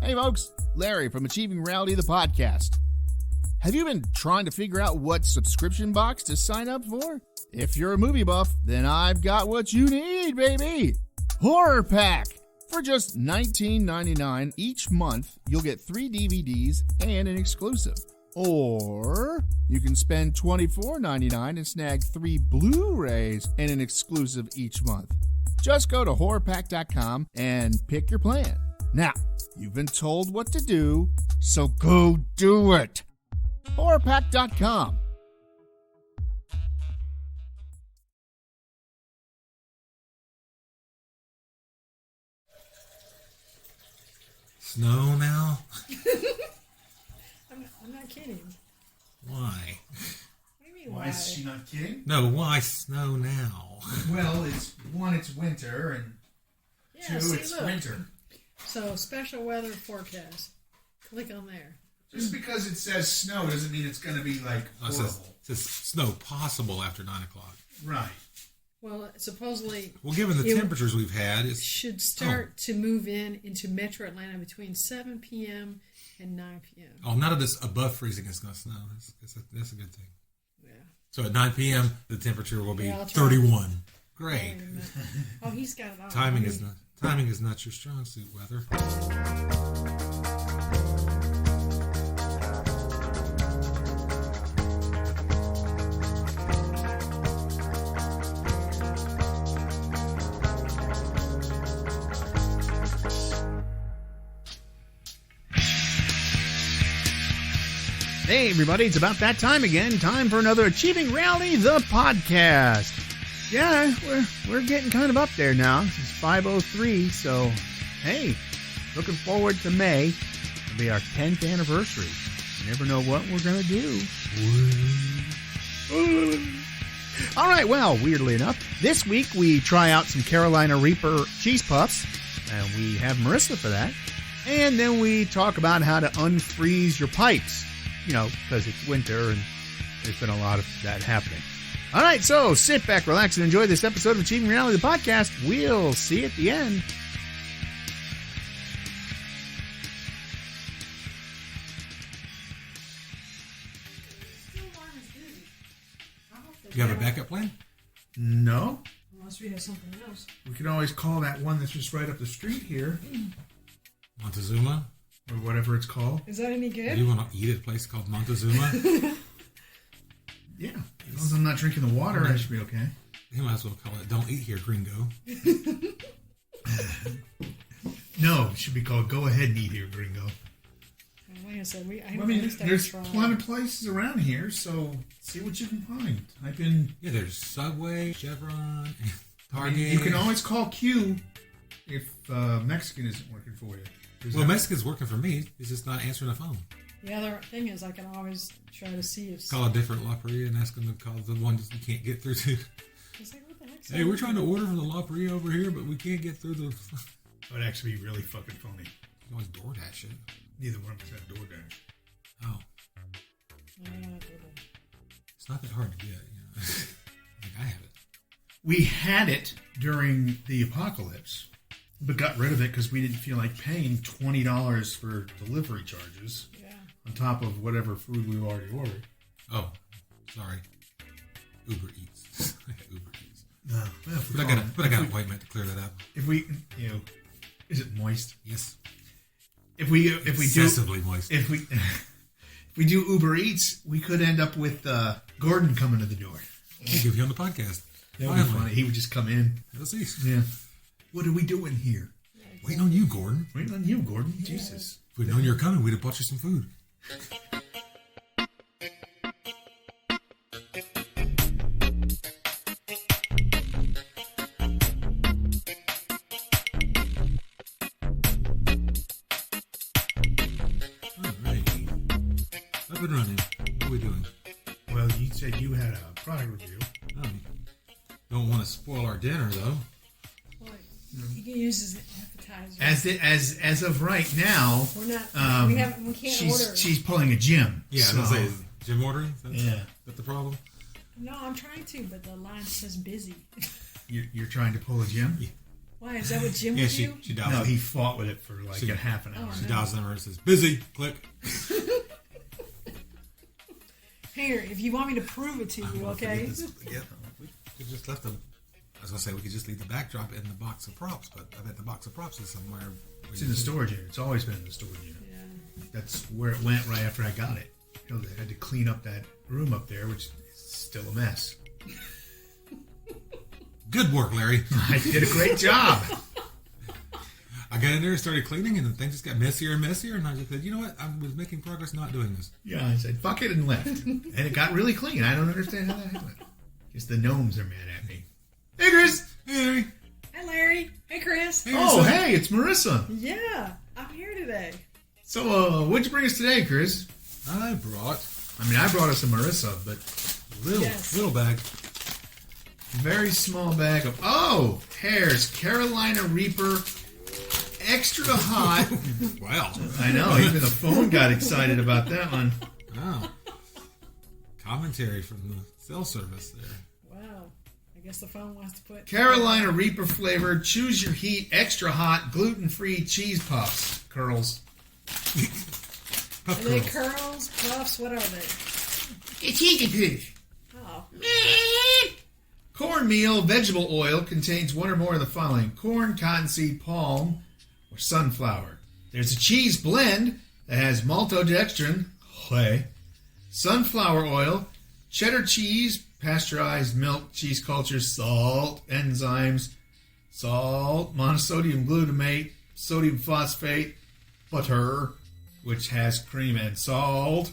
Hey folks, Larry from Achieving Reality, the podcast. Have you been trying to figure out what subscription box to sign up for? If you're a movie buff, then I've got what you need, baby! Horror Pack! For just $19.99 each month, you'll get 3 DVDs and an exclusive. Or you can spend $24.99 and snag 3 Blu-rays and an exclusive each month. Just go to horrorpack.com and pick your plan. Now, you've been told what to do, so go do it. horrorpack.com. Snow now? I'm not kidding. Why? What do you mean, Why is she not kidding? No, why snow now? Well, it's winter, and look. winter. So, special weather forecast. Click on there. Just because it says snow doesn't mean it's going to be, like, It horrible. says snow possible after 9 o'clock. Right. Well, supposedly... Well, given the temperatures we've had, it should start to move into Metro Atlanta between 7 p.m. and 9 p.m. Oh, none of this above freezing is going to snow. That's a good thing. Yeah. So at 9 p.m., the temperature will be Yeah, I'll try. 31. Great. Oh, he's got it all. Timing is not your strong suit, weather. Hey, everybody, it's about that time again. Time for another Achieving Reality, the podcast. Yeah, we're getting kind of up there now. This is 5:03, so, hey, looking forward to May. It'll be our 10th anniversary. You never know what we're going to do. All right, well, weirdly enough, this week we try out some Carolina Reaper cheese puffs, and we have Marisa for that. And then we talk about how to unfreeze your pipes. You know, because it's winter and there's been a lot of that happening. All right, so sit back, relax, and enjoy this episode of Achieving Reality, the podcast. We'll see you at the end. Do you have a backup plan? No. Unless we have something else. We can always call that one that's just right up the street here, Montezuma? or whatever it's called. Is that any good? Do you want to eat at a place called Montezuma? Yeah. As long as I'm not drinking the water, I should be okay. You might as well call it Don't Eat Here, Gringo. No, it should be called Go Ahead and Eat Here, Gringo. Like I said, I mean, there's plenty of places around here, so see what you can find. Type in... Yeah, there's Subway, Chevron, Target. You can always call Q if Mexican isn't working for you. Well, Mexican's working for me. He's just not answering the phone. The other thing is I can always try to see if... Call a different La Paria and ask them to call the one that you can't get through to. It's like, what the heck's Hey, we're trying to order from the La Paria over here, but we can't get through the... That would actually be really fucking funny. You always DoorDash it. Neither one of us have DoorDash. Oh. It's not that hard to get, you know. I think I have it. We had it during the apocalypse, but got rid of it because we didn't feel like paying $20 for delivery charges on top of whatever food we already ordered. Oh, sorry. Uber Eats. I got Uber Eats. No, well, But I got an appointment to clear that up. If we, you know, is it moist? Yes. If we Excessively moist. If we do Uber Eats, we could end up with Gordon coming to the door. We'll give you on the podcast. That would be funny. He would just come in. Let's see. Yeah. What are we doing here? Waiting on you, Gordon. Waiting on you, Gordon. Yeah. Jesus. If we'd known you were coming, we'd have bought you some food. Alrighty. Up and running. What are we doing? Well, you said you had a product review. Don't want to spoil our dinner, though. Well, you can use as an appetizer. As of right now, We're not. We can't order. She's pulling a gym. Yeah, so, I was going to say, gym ordering? Is that the problem? No, I'm trying to, but the line says busy. You're trying to pull a gym? Why? Is that what Jim Yeah, would she do? dials No, it. he fought with it for like She- a half an hour. Oh, She dials the number and says, busy, click. Here, if you want me to prove it to you, okay? Yeah, we could just left them. I was going to say we could just leave the backdrop in the box of props, but I bet the box of props is somewhere. It's in the storage unit. It's always been in the storage unit. Yeah. That's where it went right after I got it. You know, they had to clean up that room up there, which is still a mess. Good work, Larry. I did a great job. I got in there and started cleaning, and then things just got messier and messier, and I just said, you know what? I was making progress not doing this. Yeah, I said, fuck it, and left. And it got really clean. I don't understand how that happened. Guess the gnomes are mad at me. Hey, Chris. Hey, Larry. Hi, Larry. Hey, Chris. Hey, Oh, Marisa. hey, it's Marisa. Yeah, I'm here today. So, what'd you bring us today, Chris? I brought I mean, I brought us a Marisa, but little bag. very small bag of, Herr's Carolina Reaper Extra Hot. Wow. I know, even the phone got excited about that one. Wow. Commentary from the cell service there. Wow. I guess the phone wants to put... Carolina Reaper flavored, choose your heat, extra hot, gluten-free cheese puffs. Curls. Puff Are they curls. curls, puffs? What are they? Cheesy puff. Oh. Cornmeal vegetable oil contains one or more of the following: corn, cottonseed, palm, or sunflower. There's a cheese blend that has maltodextrin, whey, sunflower oil, cheddar cheese, pasteurized milk, cheese culture, salt, enzymes, salt, monosodium glutamate, sodium phosphate, butter, which has cream and salt,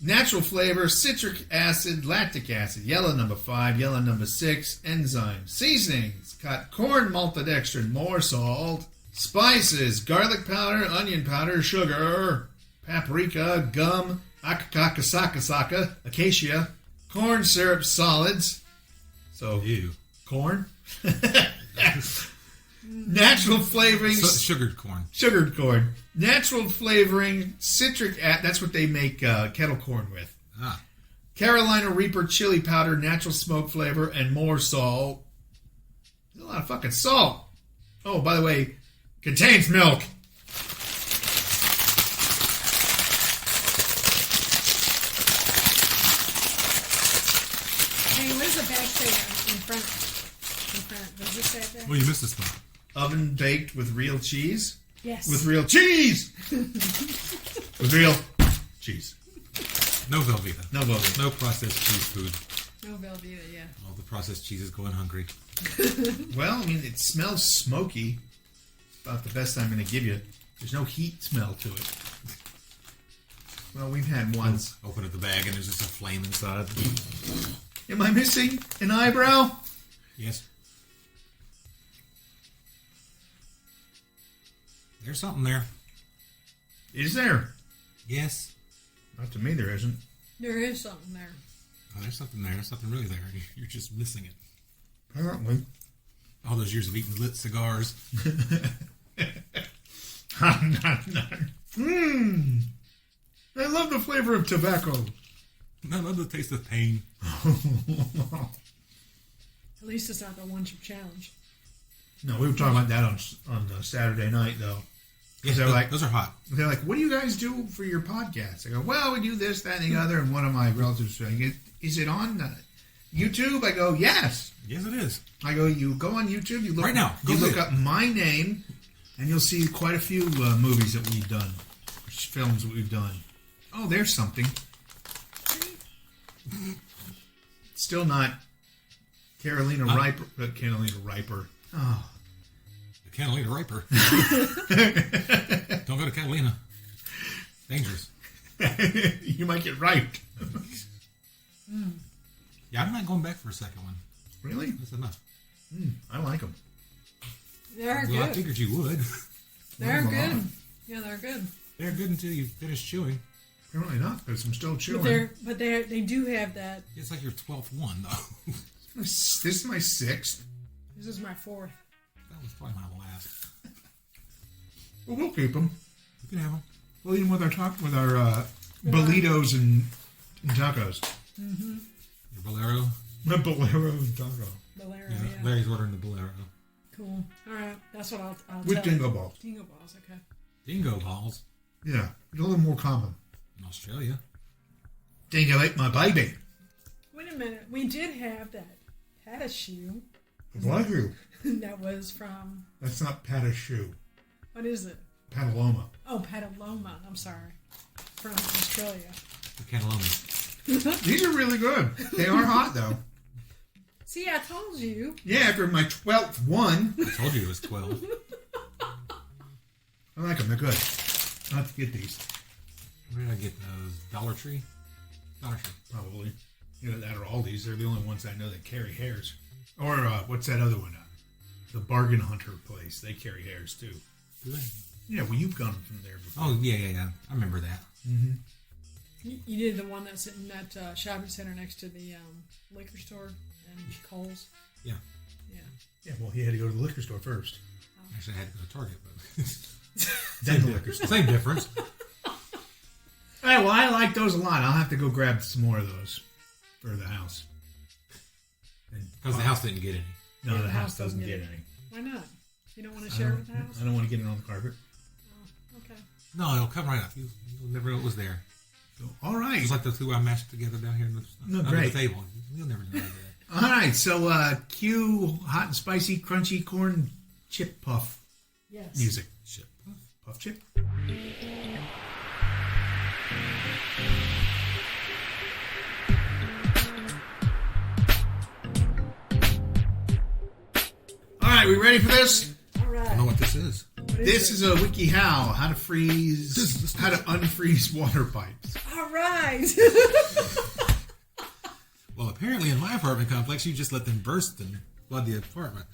natural flavor, citric acid, lactic acid, yellow number 5, yellow number 6, enzymes, seasonings, got corn maltodextrin, more salt, spices, garlic powder, onion powder, sugar, paprika, gum, akakakasakasaka, acacia, corn syrup solids, so Ew. corn, natural flavoring, Sugared corn. sugared corn, natural flavoring, citric that's what they make kettle corn with. Ah. Carolina Reaper chili powder, natural smoke flavor, and more salt. There's a lot of fucking salt. Oh, by the way, contains milk. Hey, what does the bag say in front? In front. Does it say that? Well, you missed this one. Oven baked with real cheese. Yes. With real cheese. With real cheese. No Velveeta. No Velveeta. No processed cheese food. No Velveeta, yeah. All the processed cheese is going hungry. Well, I mean, it smells smoky. About the best I'm going to give you. There's no heat smell to it. Well, we've had ones. Open up the bag and there's just a flame inside. Am I missing an eyebrow? Yes. There's something there. Is there? Yes. Not to me, there isn't. There is something there. Oh, there's something there. There's something really there. You're just missing it. Apparently. All those years of eating lit cigars. Mmm. I love the flavor of tobacco. I love the taste of pain. At least it's not the one-chip challenge. No, we were talking about that on Saturday night, though. Yeah, They're like, those are hot. They're like, what do you guys do for your podcast? I go, well, we do this, that, and the other. And one of my relatives saying, is it on YouTube? I go, yes. Yes, it is. I go, you go on YouTube, you look Right now, go you do look it. up my name, and you'll see quite a few movies that we've done, films that we've done. Oh, there's something. Still not Carolina Riper. Carolina Riper. Oh, The Catalina Riper. Don't go to Catalina. Dangerous. you might get ripe. Yeah, I'm not going back for a second one. Really? That's enough. I like them. They're Well, I good. figured you would. They're Well, good. Yeah, they're good. They're good until you finish chewing. Apparently not, because I'm still chewing. But they do have that. It's like your 12th one, though. This is my 6th. This is my 4th. That was probably my last. Well, we'll keep them. You can have them. We'll eat them with our burritos and tacos. Your Bolero. My bolero and taco. Bolero, Yeah, yeah. Larry's ordering the Bolero. Cool. All right. That's what I'll With tell dingo you. balls. Dingo balls, okay. Dingo balls Yeah, a little more common. in Australia. Dingo ate my baby. Wait a minute. We did have that Patashoe What? that was from, That's not Patashoe. what is it? Pataloma. Oh, Petaluma. I'm sorry. From Australia. The Catalonian. These are really good. They are hot, though. See, I told you. Yeah, after my 12th one. I told you it was 12. I like them. They're good. I'll have to get these. Where did I get those? Dollar Tree? Dollar Tree. Probably. You know, that or Aldi's. They're the only ones I know that carry hairs. Or what's that other one? The Bargain Hunter place. They carry hairs, too. Do they? Yeah, well, you've gone from there before. Oh, yeah. I remember that. You did the one that's in that shopping center next to the liquor store and Kohl's. Yeah. Yeah. Yeah, well, he had to go to the liquor store first. Actually, I had to go to Target, but Then the liquor store. same difference. Hey, well, I like those a lot. I'll have to go grab some more of those for the house. Because the house didn't get any. No, Yeah, the house doesn't get any. Why not? You don't want to share with the house? I don't want to get it on the carpet. Oh, okay. No, it'll come right up. You'll never know it was there. So, all right. Just like the two I mashed together down here under great. the table. You'll never know that. All right. So, cue hot and spicy, crunchy corn chip puff Yes. music. Shit. Puff chip? All right, we ready for this? All right. I don't know what this is. This is a wiki how to freeze, how to unfreeze water pipes. All right. Well, apparently in my apartment complex, you just let them burst and flood the apartment.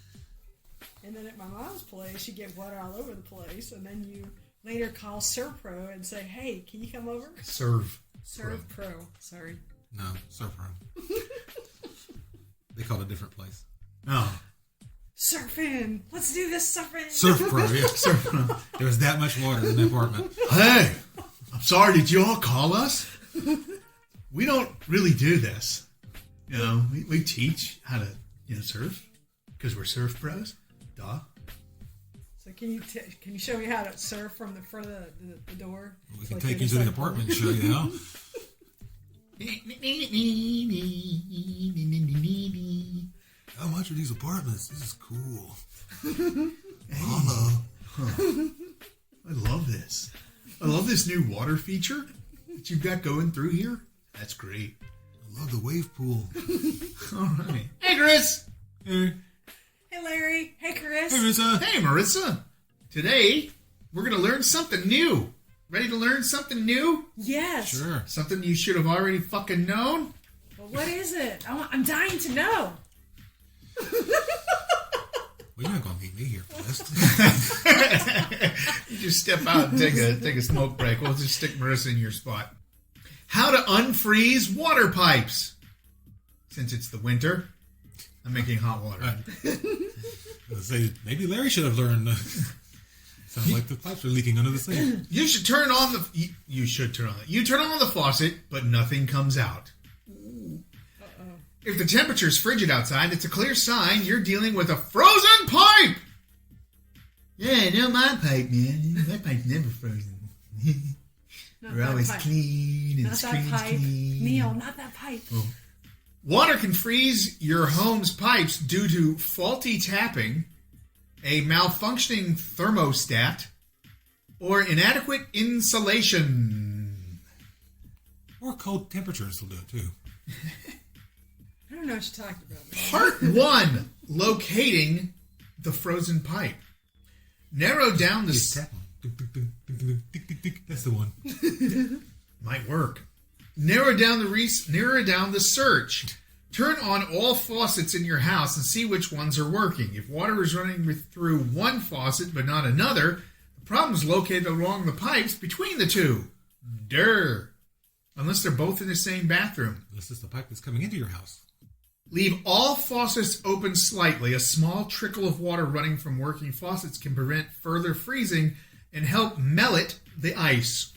And then at my mom's place, you get water all over the place, and then you later call Serpro and say, "Hey, can you come over?" Serve. Serve Pro. Sorry. No, Surfro. They call it a different place. Oh, Surfing. Let's do this surfing. Surf Pro, yeah. There was that much water in the apartment. hey, I'm sorry. Did you all call us? We don't really do this. You know, we teach how to surf because we're surf pros. Duh. So can you show me how to surf from the front of the door? We It's can like take you're you just to the like- apartment and show you how. How much are these apartments? This is cool. Mama. I love this. I love this new water feature that you've got going through here. That's great. I love the wave pool. All right. Hey, Chris. Hey, Hey, Larry. Hey, Chris. Marisa. Hey, Marissa. Today, we're going to learn something new. Ready to learn something new? Yes. Sure. Something you should have already fucking known? Well, what is it? I'm dying to know. Well, you're not going to meet me here for this. You just step out and take a smoke break. We'll just stick Marissa in your spot. How to unfreeze water pipes. Since it's the winter, I'm making hot water. I was gonna say, maybe Larry should have learned. Sounds like the pipes are leaking under the sink. You should turn on the. You should turn on it. You turn on the faucet, but nothing comes out. If the temperature's frigid outside, it's a clear sign you're dealing with a frozen pipe. Yeah, no, my pipe, man. My pipe's never frozen. Not We're that always pipe. clean and Not that screens pipe. clean. Neil, not that pipe. Water can freeze your home's pipes due to faulty tapping, a malfunctioning thermostat, or inadequate insulation. Or cold temperatures will do it too. I don't know what you're talking about. Part 1. Locating the frozen pipe. Narrow down the... Just tap on. That's the one. Might work. Narrow down the search. Turn on all faucets in your house and see which ones are working. If water is running through one faucet but not another, the problem is located along the pipes between the two. Durr. Unless they're both in the same bathroom. This is the pipe that's coming into your house. Leave all faucets open slightly. A small trickle of water running from working faucets can prevent further freezing and help mellet the ice.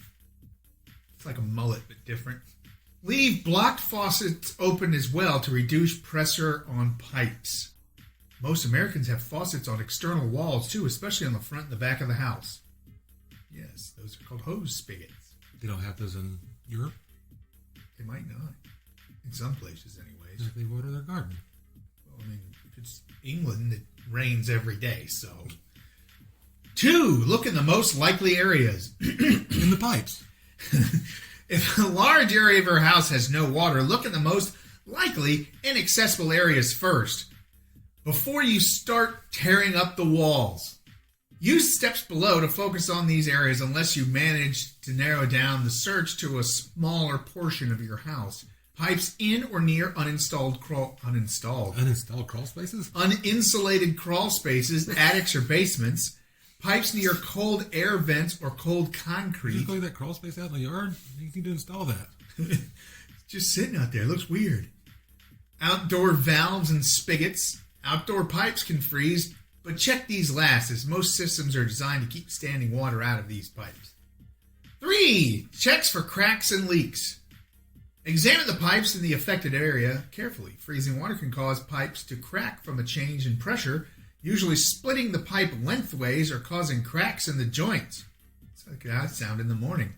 It's like a mullet, but different. Leave blocked faucets open as well to reduce pressure on pipes. Most Americans have faucets on external walls, too, especially on the front and the back of the house. Yes, those are called hose spigots. They don't have those in Europe? They might not. In some places, anyways. If they water their garden. Well, I mean, if it's England, it rains every day, so... 2, look in the most likely areas. In the pipes. If a large area of your house has no water, look in the most likely inaccessible areas first, before you start tearing up the walls. Use steps below to focus on these areas unless you manage to narrow down the search to a smaller portion of your house. Pipes in or near uninstalled crawl spaces? Uninsulated crawl spaces, attics or basements. Pipes near cold air vents or cold concrete. You clean that crawl space out in the yard? You need to install that. Just sitting out there. It looks weird. Outdoor valves and spigots. Outdoor pipes can freeze, but check these last, as most systems are designed to keep standing water out of these pipes. 3, checks for cracks and leaks. Examine the pipes in the affected area carefully. Freezing water can cause pipes to crack from a change in pressure, usually splitting the pipe lengthways or causing cracks in the joints. It's like that sound in the morning.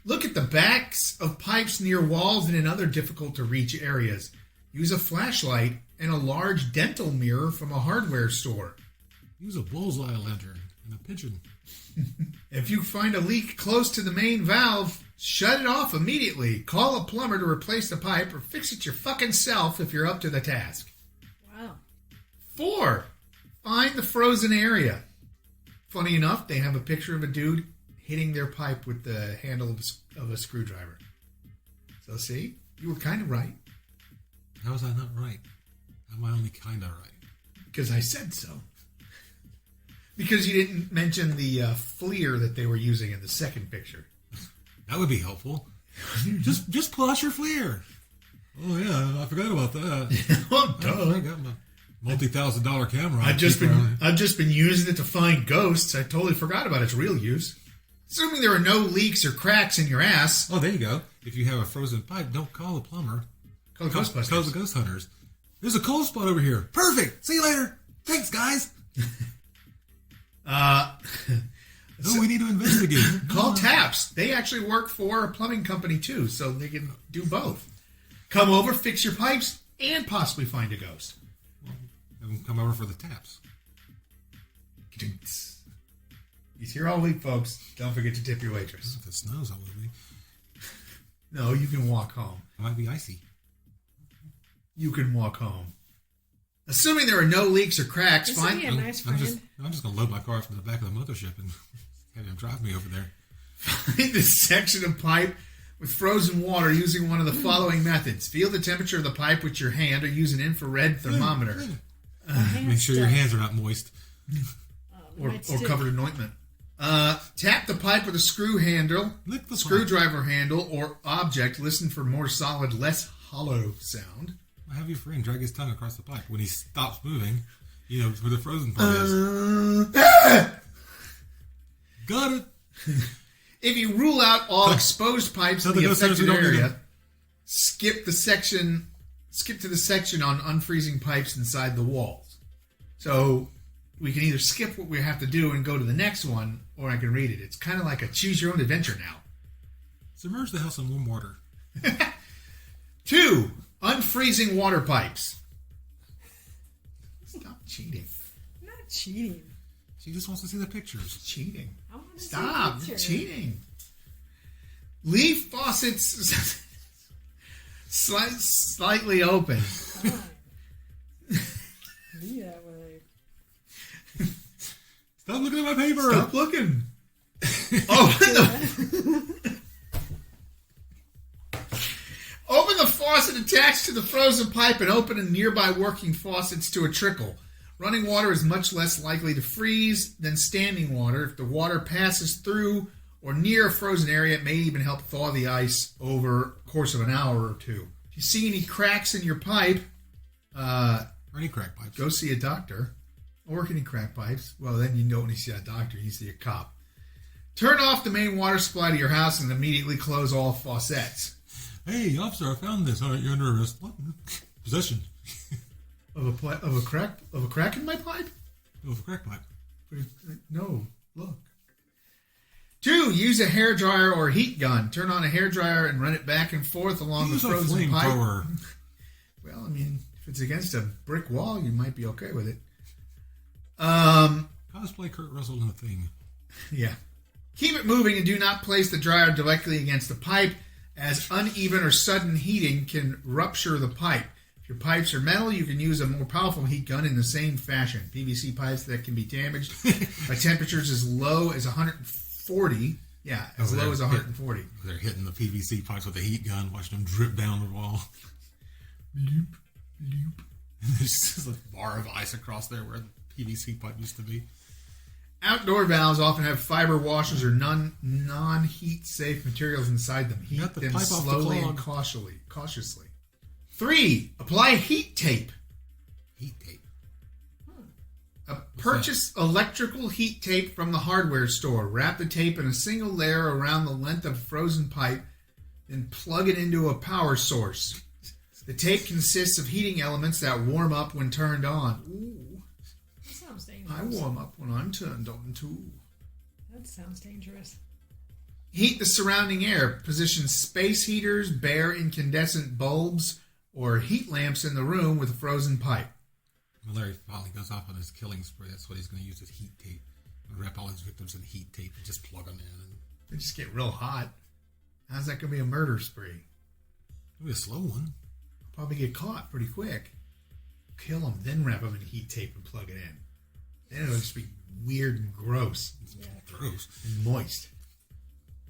Look at the backs of pipes near walls and in other difficult-to-reach areas. Use a flashlight and a large dental mirror from a hardware store. Use a bullseye lantern and a pigeon. If you find a leak close to the main valve, shut it off immediately. Call a plumber to replace the pipe or fix it your fucking self if you're up to the task. Wow. 4, find the frozen area. Funny enough, they have a picture of a dude hitting their pipe with the handle of a screwdriver. So see, you were kind of right. How was I not right? How am I only kind of right? Because I said so. Because you didn't mention the FLIR that they were using in the second picture. That would be helpful. just pull out your FLIR. Oh yeah, I forgot about that. Oh, duh. I got my multi-$1,000 camera. I've just been using it to find ghosts. I totally forgot about its real use. Assuming there are no leaks or cracks in your ass. Oh, there you go. If you have a frozen pipe, don't call the plumber. Call the Ghostbusters. Call the ghost hunters. There's a cold spot over here. Perfect. See you later. Thanks, guys. We need to investigate. Call TAPS. They actually work for a plumbing company too, so they can do both. Come over, fix your pipes, and possibly find a ghost. Have them come over for the taps. He's here all week, folks. Don't forget to tip your waitress. If it snows, I will be. No, you can walk home. It might be icy. You can walk home. Assuming there are no leaks or cracks, Isn't he a nice friend? I'm just going to load my car up from the back of the mothership and have him drive me over there. Find this section of pipe with frozen water using one of the following methods. Feel the temperature of the pipe with your hand or use an infrared thermometer. Make sure your hands are not moist. Or covered in ointment. Tap the pipe with a screw handle, screwdriver handle, or object. Listen for more solid, less hollow sound. Have your friend drag his tongue across the pipe when he stops moving. You know, where the frozen part is. Got it. If you rule out all exposed pipes in the affected area, skip to the section on unfreezing pipes inside the walls. So we can either skip what we have to do and go to the next one, or I can read it. It's kind of like a choose your own adventure now. Submerge the house in warm water. 2, unfreezing water pipes. Stop cheating. I'm not cheating. She just wants to see the pictures. Cheating. I want to Stop see the picture. cheating. Leave faucets slightly open. Fine. Be that way. Stop looking at my paper. Stop looking. Open the faucet attached to the frozen pipe and open nearby working faucets to a trickle. Running water is much less likely to freeze than standing water. If the water passes through or near a frozen area, it may even help thaw the ice over the course of an hour or two. If you see any cracks in your pipe, or any crack pipes, go see a doctor. Or any crack pipes. Well, then you don't need to see a doctor. You see a cop. Turn off the main water supply to your house and immediately close all faucets. Hey, officer, I found this. All right, you're under arrest. What? Possession. of a crack in my pipe? It was a crack pipe. No, look. 2. Use a hairdryer or heat gun. Turn on a hairdryer and run it back and forth along Use the a frozen pipe. flamethrower. Well, I mean, if it's against a brick wall, you might be okay with it. Cosplay Kurt Russell in the Thing. Yeah. Keep it moving and do not place the dryer directly against the pipe, as uneven or sudden heating can rupture the pipe. If your pipes are metal, you can use a more powerful heat gun in the same fashion. PVC pipes that can be damaged by temperatures as low as 140. Yeah, as low as 140. They're hitting the PVC pipes with a heat gun, watching them drip down the wall. Loop, loop. And there's just a bar of ice across there where the PVC pipe used to be. Outdoor valves often have fiber washers or non-heat safe materials inside them. Heat Got the them pipe off the slowly clog. and cautiously. 3. Apply heat tape. Heat tape. Purchase electrical heat tape from the hardware store. Wrap the tape in a single layer around the length of a frozen pipe, then plug it into a power source. The tape consists of heating elements that warm up when turned on. Ooh, That sounds dangerous. I warm up when I'm turned on too. That sounds dangerous. Heat the surrounding air. Position space heaters, bare incandescent bulbs, or heat lamps in the room with a frozen pipe. When Larry finally goes off on his killing spree, that's what he's going to use is heat tape. And wrap all his victims in heat tape and just plug them in. They just get real hot. How's that going to be a murder spree? It'll be a slow one. Probably get caught pretty quick. Kill them, then wrap them in heat tape and plug it in. Then it'll just be weird and gross It's gross. and moist.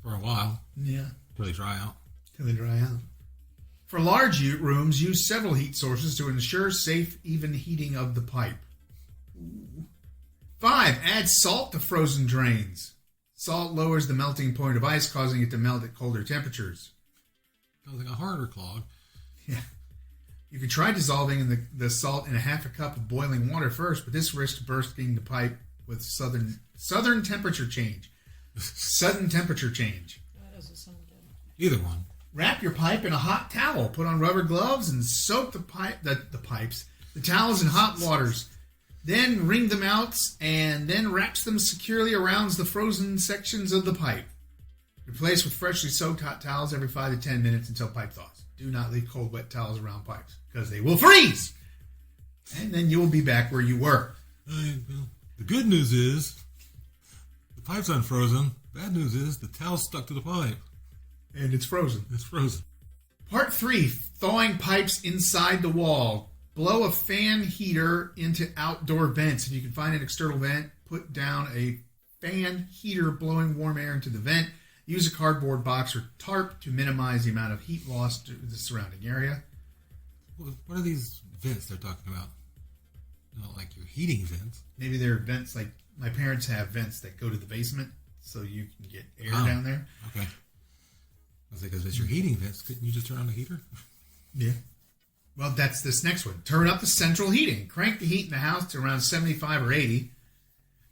For a while. Yeah. Till they dry out. Till they dry out. For large rooms, use several heat sources to ensure safe, even heating of the pipe. Ooh. 5. Add salt to frozen drains. Salt lowers the melting point of ice, causing it to melt at colder temperatures. Causing a harder clog. Yeah. You can try dissolving the salt in a half a cup of boiling water first, but this risks bursting the pipe with sudden temperature change. Sudden temperature change. That doesn't sound good. Either one. Wrap your pipe in a hot towel. Put on rubber gloves and soak the towels in hot waters. Then wring them out and then wraps them securely around the frozen sections of the pipe. Replace with freshly soaked hot towels every 5 to 10 minutes until pipe thaws. Do not leave cold, wet towels around pipes because they will freeze. And then you will be back where you were. Well, the good news is the pipe's unfrozen. Bad news is the towel's stuck to the pipe. And it's frozen. It's frozen. Part 3, thawing pipes inside the wall. Blow a fan heater into outdoor vents. If you can find an external vent, put down a fan heater blowing warm air into the vent. Use a cardboard box or tarp to minimize the amount of heat loss to the surrounding area. What are these vents they're talking about? Not like your heating vents. Maybe they're vents like my parents have vents that go to the basement so you can get air down there. Okay. I was like, because it's your heating vents. Couldn't you just turn on the heater? Yeah. Well, that's this next one. Turn up the central heating. Crank the heat in the house to around 75 or 80.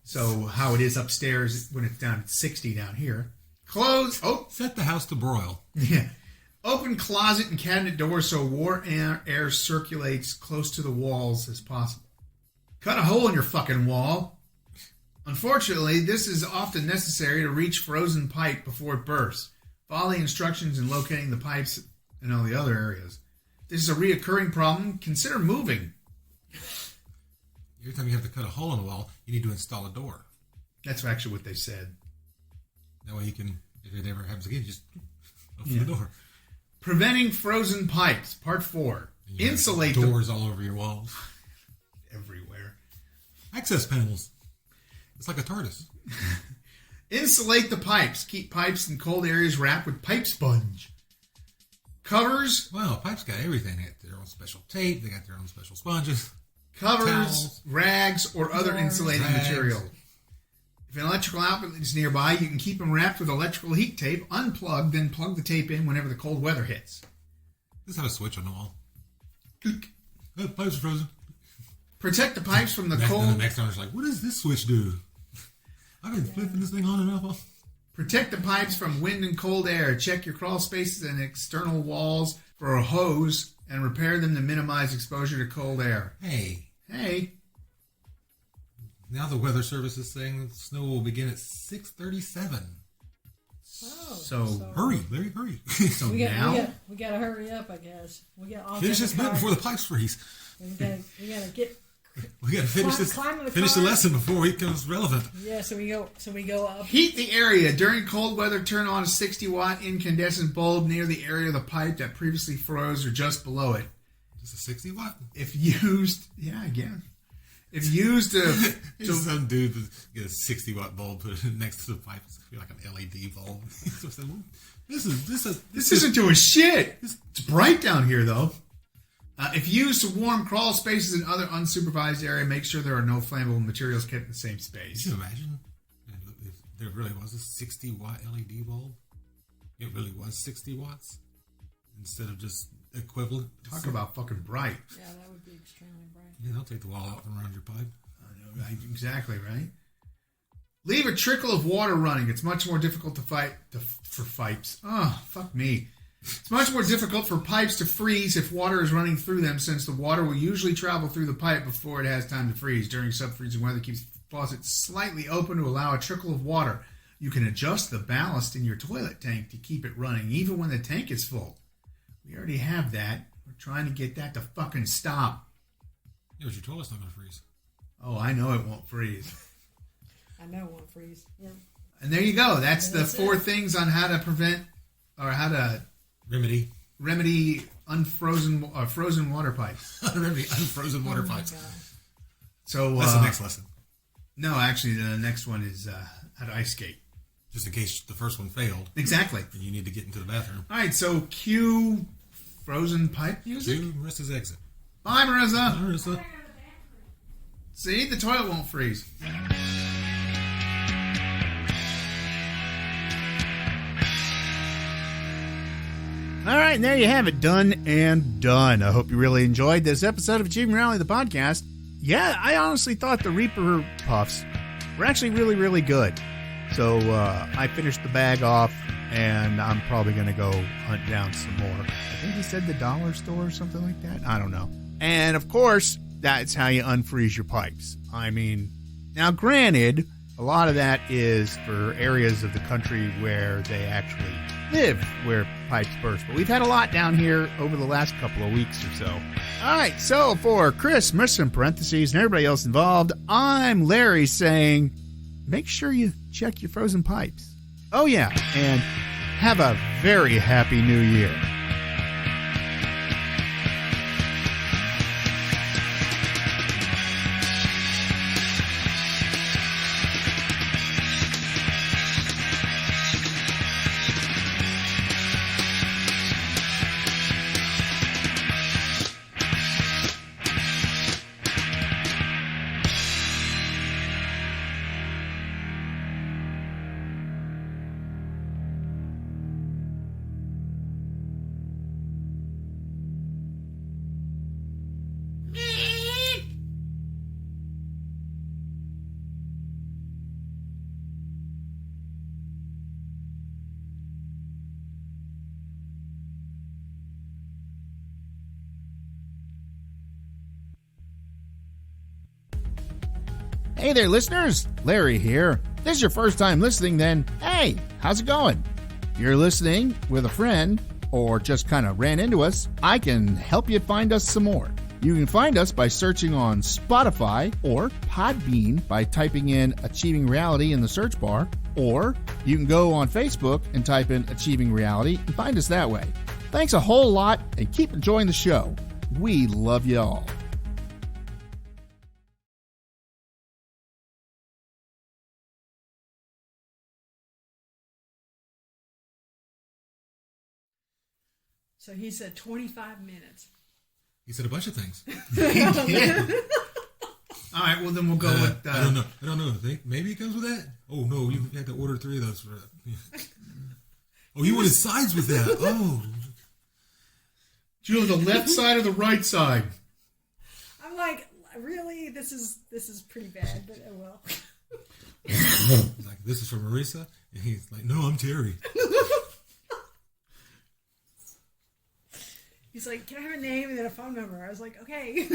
So how it is upstairs when it's down at 60 down here. Close. Oh, Set the house to broil. yeah. Open closet and cabinet doors so warm air circulates close to the walls as possible. Cut a hole in your fucking wall. Unfortunately, this is often necessary to reach frozen pipe before it bursts. Follow the instructions in locating the pipes and all the other areas. This is a reoccurring problem. Consider moving. Every time you have to cut a hole in the wall, you need to install a door. That's actually what they said. That way you can, if it ever happens again, just open Yeah. the door. Preventing frozen pipes. Part 4. And you have Insulate doors all over your walls. everywhere. Access panels. It's like a TARDIS. Insulate the pipes. Keep pipes in cold areas wrapped with pipe sponge. Covers. Wow, pipes got everything. They got their own special tape. They got their own special sponges. Covers, Towels. rags, or other Rags. insulating Rags. material. If an electrical outlet is nearby, you can keep them wrapped with electrical heat tape, unplug, then plug the tape in whenever the cold weather hits. Just have a switch on the wall. Click. Oh, pipes are frozen. Protect the pipes from the And the cold. next owner's like, what does this switch do? I've been flipping this thing on and off. Protect the pipes from wind and cold air. Check your crawl spaces and external walls for a hose and repair them to minimize exposure to cold air. Hey. Now the Weather Service is saying that snow will begin at 6:37. So Hurry, Larry, hurry. So we now... got to hurry up, I guess. We got all Finish this bit before the pipes freeze. We got to get... We got to finish climb the the car. lesson before it becomes relevant. Yeah, so we go up. Heat the area. During cold weather, turn on a 60-watt incandescent bulb near the area of the pipe that previously froze or just below it. Just a 60 watt? If used... Yeah, again. If used to... Some dude get a 60 watt bulb, put it next to the pipe. It's like an LED bulb. This isn't doing shit. It's bright down here, though. If used to warm crawl spaces and other unsupervised area, make sure there are no flammable materials kept in the same space. Can you imagine if there really was a 60 watt LED bulb? It really was 60 watts instead of just equivalent. Talk about fucking bright. Yeah, that would be extremely bright. Yeah, they'll take the wall out from around your pipe. I know, right? Exactly, right? Leave a trickle of water running. It's much more difficult for pipes. Oh, fuck me. It's much more difficult for pipes to freeze if water is running through them, since the water will usually travel through the pipe before it has time to freeze. During sub-freezing weather, keep the faucet slightly open to allow a trickle of water. You can adjust the ballast in your toilet tank to keep it running, even when the tank is full. We already have that. We're trying to get that to fucking stop. Yeah, but your toilet's not going to freeze. Oh, I know it won't freeze. I know it won't freeze. Yeah. And there you go. That's the 4 things on how to prevent or how to remedy frozen water pipes. Remedy unfrozen water pipes. So that's the next lesson. No, actually, the next one is how to ice skate. Just in case the first one failed. Exactly. And you need to get into the bathroom. All right, so cue frozen pipe music. Cue Marissa's exit. Bye, Marisa. Bye, Marissa. See, the toilet won't freeze. All right, and there you have it. Done and done. I hope you really enjoyed this episode of Achieving Reality, the podcast. Yeah, I honestly thought the Reaper Puffs were actually really, really good. So I finished the bag off, and I'm probably going to go hunt down some more. I think he said the dollar store or something like that. I don't know. And, of course, that's how you unfreeze your pipes. I mean, now granted, a lot of that is for areas of the country where they actually live where pipes burst. But we've had a lot down here over the last couple of weeks or so. All right, so for Chris, Marissa in parentheses, and everybody else involved, I'm Larry saying, make sure you check your frozen pipes. Oh, yeah, and have a very happy new year. Hey there, listeners. Larry here. If this is your first time listening, then hey, how's it going? If you're listening with a friend or just kind of ran into us, I can help you find us some more. You can find us by searching on Spotify or Podbean by typing in Achieving Reality in the search bar, or you can go on Facebook and type in Achieving Reality and find us that way. Thanks a whole lot, and keep enjoying the show. We love you all. So he said 25 minutes. He said a bunch of things. He did. All right, well, then we'll go with... I don't know. Maybe it comes with that? Oh, no, you had to order 3 of those. Oh, you wanted sides with that. Oh. Do you know the left side or the right side? I'm like, really? This is pretty bad, but oh well. He's like, this is for Marisa? And he's like, no, I'm Terry. He's like, can I have a name and then a phone number? I was like, okay.